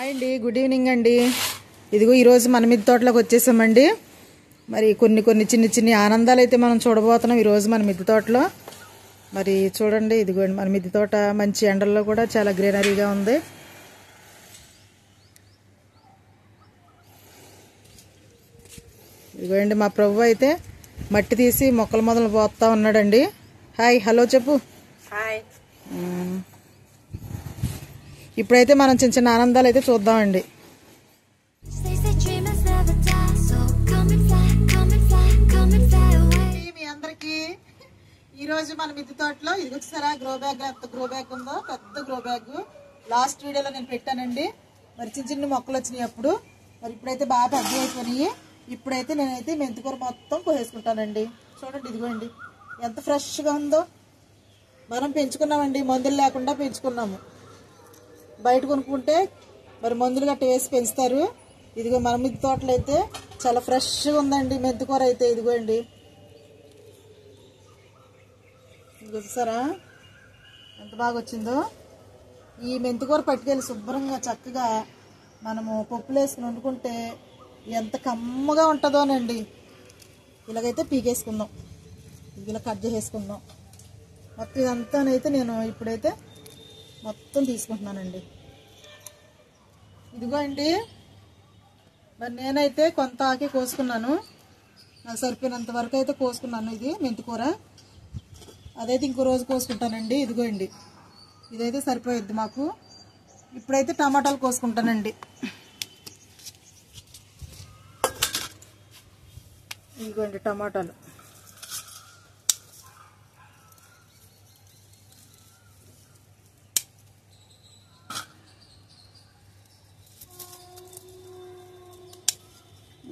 Hi అండి, good evening అండి. ఇదిగో ఈరోజు మన మిద్దె తోటలోకి వచ్చేసామండి. మరి కొన్ని చిన్ని ఆనందాలు అయితే మనం చూడబోతున్నాం ఈరోజు మన మిద్దె తోటలో. మరి చూడండి, ఇదిగోండి మన మిద్దె తోట మంచి ఎండల్లో కూడా చాలా గ్రీనరీగా ఉంది. ఇదిగోండి మా ప్రభు అయితే మట్టి తీసి మొక్కల మొదలు పోతా ఉన్నాడండి. హాయ్, హలో చెప్పు. హాయ్. ఇప్పుడైతే మనం చిన్న ఆనందాలు అయితే చూద్దామండి. మీ అందరికి ఈరోజు మన మిద్దె తోటలో ఇది వచ్చారా గ్రో బ్యాగ్, ఎంత గ్రో బ్యాగ్ ఉందో, పెద్ద గ్రో బ్యాగ్. లాస్ట్ వీడియోలో నేను పెట్టానండి. మరి చిన్న మొక్కలు వచ్చినాయి అప్పుడు. మరి ఇప్పుడైతే బాగా పెద్ద అయిపోయినాయి. ఇప్పుడైతే నేనైతే మెంతికూర మొత్తం కోసేసుకుంటానండి. చూడండి, ఇదిగోండి ఎంత ఫ్రెష్గా ఉందో. మనం పెంచుకున్నామండి, మందులు లేకుండా పెంచుకున్నాము. బయట కొనుక్కుంటే మరి మందులు గట్ట వేసి పెంచుతారు. ఇదిగో మన మిద్దె తోటలో అయితే చాలా ఫ్రెష్గా ఉందండి మెంతికూర అయితే. ఇదిగోండి, ఇది చూసారా ఎంత బాగా వచ్చిందో. ఈ మెంతికూర పట్టుకెళ్ళి శుభ్రంగా చక్కగా మనము పప్పులు వేసుకుని వండుకుంటే ఎంత కమ్మగా ఉంటుందోనండి. ఇలాగైతే పీకేసుకుందాం, ఇలా కట్ చేసేసుకుందాం. మొత్తం ఇదంతానైతే నేను ఇప్పుడైతే మొత్తం తీసుకుంటున్నానండి. ఇదిగో అండి, మరి నేనైతే కొంత ఆకి కోసుకున్నాను. నాకు సరిపోయినంత వరకు అయితే కోసుకున్నాను. ఇది మెంతికూర అదైతే ఇంకో రోజు కోసుకుంటానండి. ఇదిగోండి, ఇదైతే సరిపోయిద్ది మాకు. ఇప్పుడైతే టమాటాలు కోసుకుంటానండి. ఇదిగోండి టమాటాలు.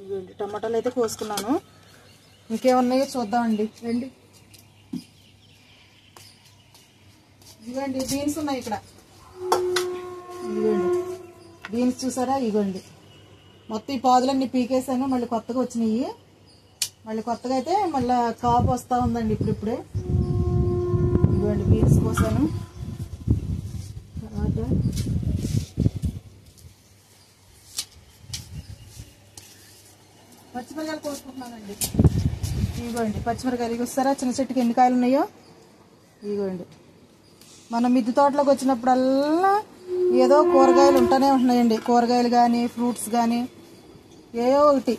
ఇదిగోండి టమాటాలు అయితే కోసుకున్నాను. ఇంకేమున్నాయో చూద్దామండి రండి. ఇదిగోండి బీన్స్ ఉన్నాయి ఇక్కడ. ఇదిగోండి బీన్స్ చూసారా. ఇదిగోండి మొత్తం ఈ పాదులన్నీ పీకేసాను. మళ్ళీ కొత్తగా వచ్చినాయి. మళ్ళీ కొత్తగా అయితే మళ్ళీ కాపు వస్తూ ఉందండి ఇప్పుడిప్పుడే. ఇదిగోండి బీన్స్ కోసాను. తర్వాత పచ్చిమిరకాయలు కోసుకుంటున్నానండి. ఇదిగోండి పచ్చిమిరకాయలు చూస్తారా, చిన్న చెట్టుకి ఎన్ని కాయలు ఉన్నాయో. ఇదిగోండి మనం మిద్దె తోటలోకి వచ్చినప్పుడల్లా ఏదో కూరగాయలు ఉంటూనే ఉంటున్నాయండి. కూరగాయలు కానీ ఫ్రూట్స్ కానీ ఏదో ఒకటి.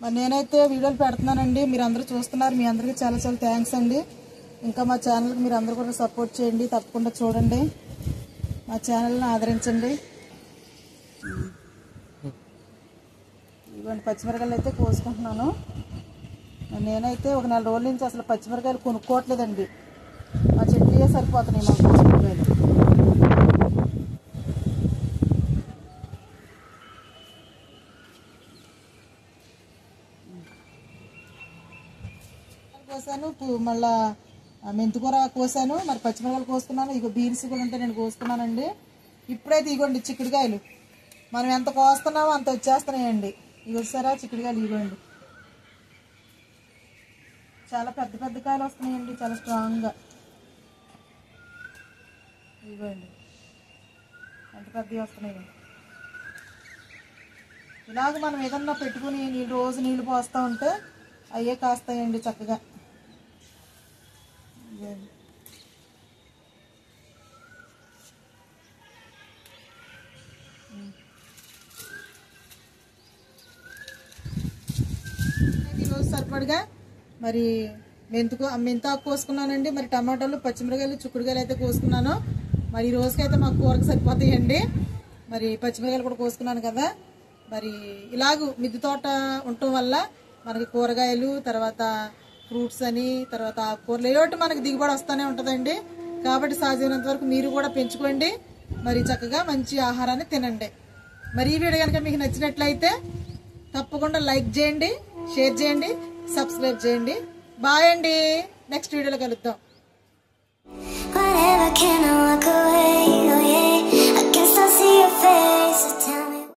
మరి నేనైతే వీడియోలు పెడుతున్నానండి, మీరు అందరూ చూస్తున్నారు. మీ అందరికీ చాలా చాలా థ్యాంక్స్ అండి. ఇంకా మా ఛానల్కి మీరు అందరూ కూడా సపోర్ట్ చేయండి. తప్పకుండా చూడండి, మా ఛానల్ని ఆదరించండి. ఇవన్నీ పచ్చిమిరకాయలు అయితే కోసుకుంటున్నాను. నేనైతే ఒక 4 రోజుల నుంచి అసలు పచ్చిమిరకాయలు కొనుక్కోవట్లేదండి. మా చెట్లే సరిపోతున్నాయి మాకు పచ్చిమిరకాయలు. కోసాను, మళ్ళా మెంతికూర కోసాను, మరి పచ్చిమిరకాయలు కోసుకున్నాను. ఇక బీన్స్ కూడా ఉంటే నేను కోసుకున్నానండి. ఇప్పుడైతే ఇగోండి చిక్కుడుకాయలు మనం ఎంత కోస్తున్నామో అంత వచ్చేస్తున్నాయండి. ఇవి వస్తారా చిక్కుడుకాయలు. ఇవ్వండి చాలా పెద్ద పెద్ద కాయలు వస్తున్నాయండి, చాలా స్ట్రాంగ్గా. ఇవ్వండి ఎంత పెద్దవి వస్తున్నాయి. ఇలాగ మనం ఏదన్నా పెట్టుకుని రోజు నీళ్ళు పోస్తూ ఉంటే అయ్యే కాస్తాయండి చక్కగా. ఈరోజు సరిపడగా మరి మెంతాకు కోసుకున్నానండి. మరి టమాటాలు, పచ్చిమిరకాయలు, చిక్కుడుకాయలు అయితే కోసుకున్నాను. మరి ఈ రోజుకైతే మాకు కూరకు సరిపోతాయండి. మరి పచ్చిమిరకాయలు కూడా కోసుకున్నాను కదా. మరి ఇలాగూ మిద్దె తోట ఉండటం వల్ల మనకి కూరగాయలు, తర్వాత ఫ్రూట్స్ అని, తర్వాత ఆకుకూరలు ఏమిటి మనకి దిగుబడి వస్తూనే ఉంటుందండి. కాబట్టి సాధ్యమైనంత వరకు మీరు కూడా పెంచుకోండి. మరి చక్కగా మంచి ఆహారాన్ని తినండి. మరి ఈ వీడియో కనుక మీకు నచ్చినట్లయితే తప్పకుండా లైక్ చేయండి, షేర్ చేయండి, సబ్స్క్రైబ్ చేయండి. బాయ్ అండి, నెక్స్ట్ వీడియోలో కలుద్దాం.